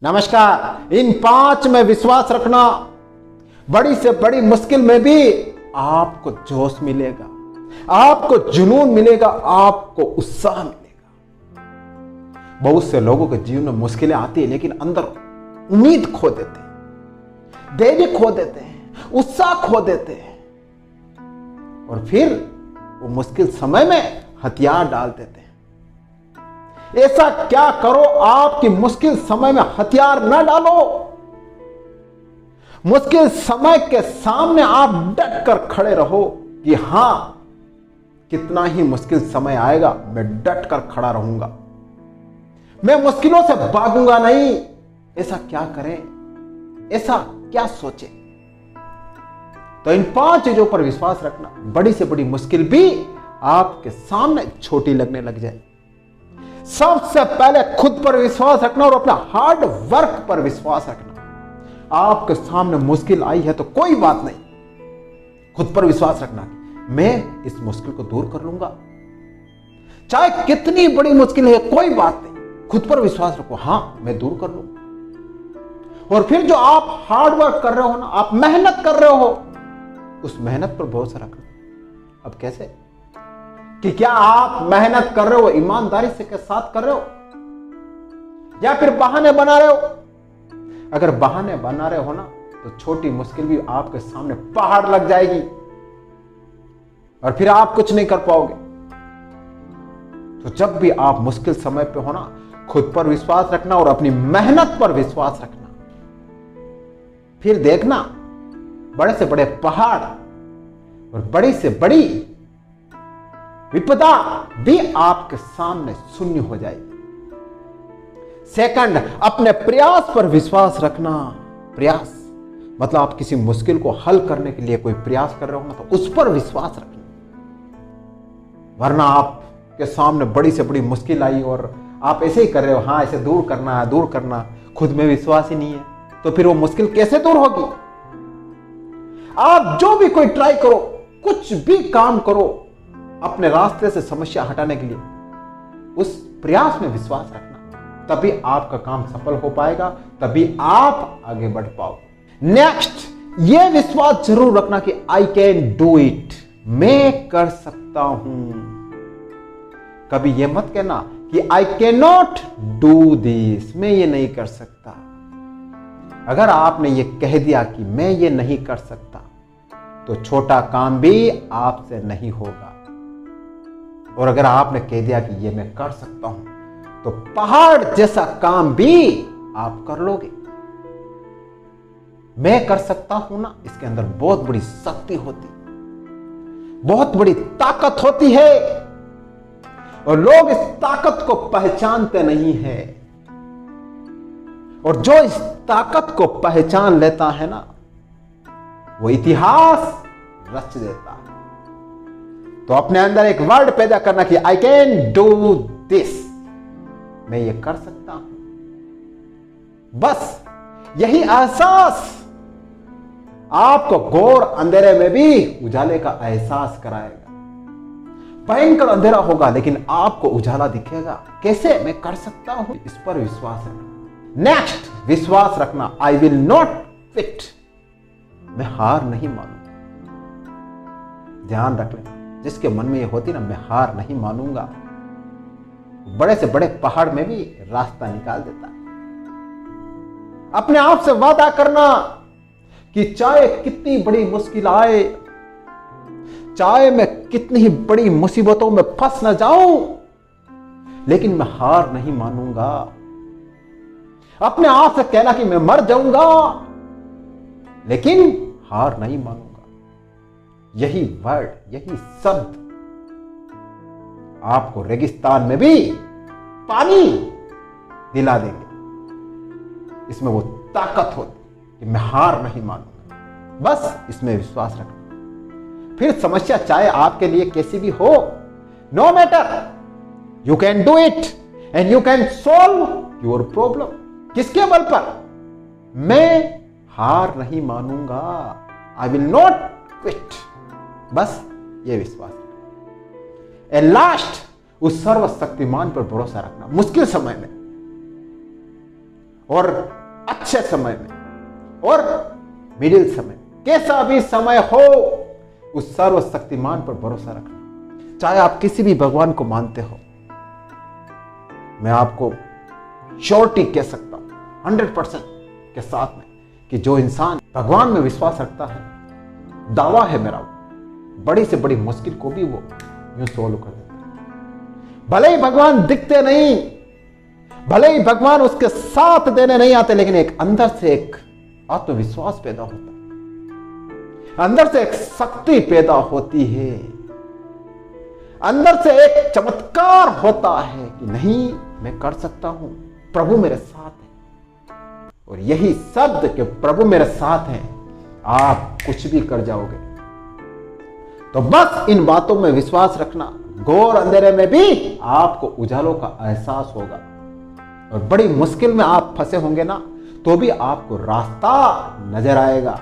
नमस्कार। इन 5 में विश्वास रखना, बड़ी से बड़ी मुश्किल में भी आपको जोश मिलेगा, आपको जुनून मिलेगा, आपको उत्साह मिलेगा। बहुत से लोगों के जीवन में मुश्किलें आती है लेकिन अंदर उम्मीद खो देते हैं, धैर्य खो देते हैं, उत्साह खो देते हैं और फिर वो मुश्किल समय में हथियार डाल देते हैं। ऐसा क्या करो आपकी मुश्किल समय में हथियार ना डालो। मुश्किल समय के सामने आप डट कर खड़े रहो कि हां, कितना ही मुश्किल समय आएगा मैं डट कर खड़ा रहूंगा, मैं मुश्किलों से भागूंगा नहीं। ऐसा क्या करें, ऐसा क्या सोचे। तो इन 5 चीजों पर विश्वास रखना, बड़ी से बड़ी मुश्किल भी आपके सामने छोटी लगने लग जाए। सबसे पहले खुद पर विश्वास रखना और अपना हार्ड वर्क पर विश्वास रखना। आपके सामने मुश्किल आई है तो कोई बात नहीं, खुद पर विश्वास रखना, मैं इस मुश्किल को दूर कर लूंगा। चाहे कितनी बड़ी मुश्किल है कोई बात नहीं, खुद पर विश्वास रखो, हां मैं दूर कर लूंगा। और फिर जो आप हार्ड वर्क कर रहे हो ना, आप मेहनत कर रहे हो, उस मेहनत पर भरोसा रखना। अब कैसे कि क्या आप मेहनत कर रहे हो ईमानदारी से के साथ कर रहे हो या फिर बहाने बना रहे हो। अगर बहाने बना रहे हो ना तो छोटी मुश्किल भी आपके सामने पहाड़ लग जाएगी और फिर आप कुछ नहीं कर पाओगे। तो जब भी आप मुश्किल समय पे हो ना, खुद पर विश्वास रखना और अपनी मेहनत पर विश्वास रखना। फिर देखना बड़े से बड़े पहाड़ और बड़ी से बड़ी विपदा भी आपके सामने शून्य हो जाएगी। सेकंड, अपने प्रयास पर विश्वास रखना। प्रयास मतलब आप किसी मुश्किल को हल करने के लिए कोई प्रयास कर रहे हो ना, तो उस पर विश्वास रखना। वरना आपके सामने बड़ी से बड़ी मुश्किल आई और आप ऐसे ही कर रहे हो, हाँ ऐसे दूर करना है, दूर करना, खुद में विश्वास ही नहीं है, तो फिर वो मुश्किल कैसे दूर होगी। आप जो भी कोई ट्राई करो, कुछ भी काम करो अपने रास्ते से समस्या हटाने के लिए, उस प्रयास में विश्वास रखना, तभी आपका काम सफल हो पाएगा, तभी आप आगे बढ़ पाओगे। नेक्स्ट, यह विश्वास जरूर रखना कि आई कैन डू इट, मैं कर सकता हूं। कभी यह मत कहना कि I can not do this, मैं ये नहीं कर सकता। अगर आपने ये कह दिया कि मैं ये नहीं कर सकता, तो छोटा काम भी आपसे नहीं होगा। और अगर आपने कह दिया कि ये मैं कर सकता हूं, तो पहाड़ जैसा काम भी आप कर लोगे। मैं कर सकता हूं ना, इसके अंदर बहुत बड़ी शक्ति होती, बहुत बड़ी ताकत होती है और लोग इस ताकत को पहचानते नहीं है। और जो इस ताकत को पहचान लेता है ना, वो इतिहास रच देता है। तो अपने अंदर एक वर्ड पैदा करना कि आई कैन डू दिस, मैं ये कर सकता हूं। बस यही एहसास आपको घोर अंधेरे में भी उजाले का एहसास कराएगा। भयंकर अंधेरा होगा लेकिन आपको उजाला दिखेगा। कैसे, मैं कर सकता हूं, इस पर विश्वास रखना। नेक्स्ट, विश्वास रखना, आई विल नॉट क्विट, मैं हार नहीं मानूंगा। ध्यान रख लेना, जिसके मन में ये होती ना, मैं हार नहीं मानूंगा, बड़े से बड़े पहाड़ में भी रास्ता निकाल देता है। अपने आप से वादा करना कि चाहे कितनी बड़ी मुश्किल आए, चाहे मैं कितनी ही बड़ी मुसीबतों में फंस न जाऊं, लेकिन मैं हार नहीं मानूंगा। अपने आप से कहना कि मैं मर जाऊंगा लेकिन हार नहीं मानूंगा। यही वर्ड, यही शब्द आपको रेगिस्तान में भी पानी दिला देंगे। इसमें वो ताकत होती कि मैं हार नहीं मानूंगा। बस इसमें विश्वास रखना। फिर समस्या चाहे आपके लिए कैसी भी हो, no matter, you can do it and you can solve your problem. किसके बल पर? मैं हार नहीं मानूंगा, आई विल नॉट क्विट। बस ये विश्वास। एंड लास्ट, उस सर्वशक्तिमान पर भरोसा रखना मुश्किल समय में। और अच्छे समय में और मिडिल समय, कैसा भी समय हो, उस सर्वशक्तिमान पर भरोसा रखना। चाहे आप किसी भी भगवान को मानते हो, मैं आपको श्योरिटी कह सकता हूं 100% के साथ में कि जो इंसान भगवान में विश्वास रखता है, दावा है मेरा, बड़ी से बड़ी मुश्किल को भी वो यूं सोल्व कर देता है। भले ही भगवान दिखते नहीं, भले ही भगवान उसके साथ देने नहीं आते, लेकिन एक अंदर से एक आत्मविश्वास पैदा होता है, अंदर से एक शक्ति पैदा होती है, अंदर से एक चमत्कार होता है कि नहीं, मैं कर सकता हूं, प्रभु मेरे साथ है। और यही शब्द कि प्रभु मेरे साथ है, आप कुछ भी कर जाओगे। तो बस इन बातों में विश्वास रखना, घोर अंधेरे में भी आपको उजालों का एहसास होगा। और बड़ी मुश्किल में आप फंसे होंगे ना, तो भी आपको रास्ता नजर आएगा।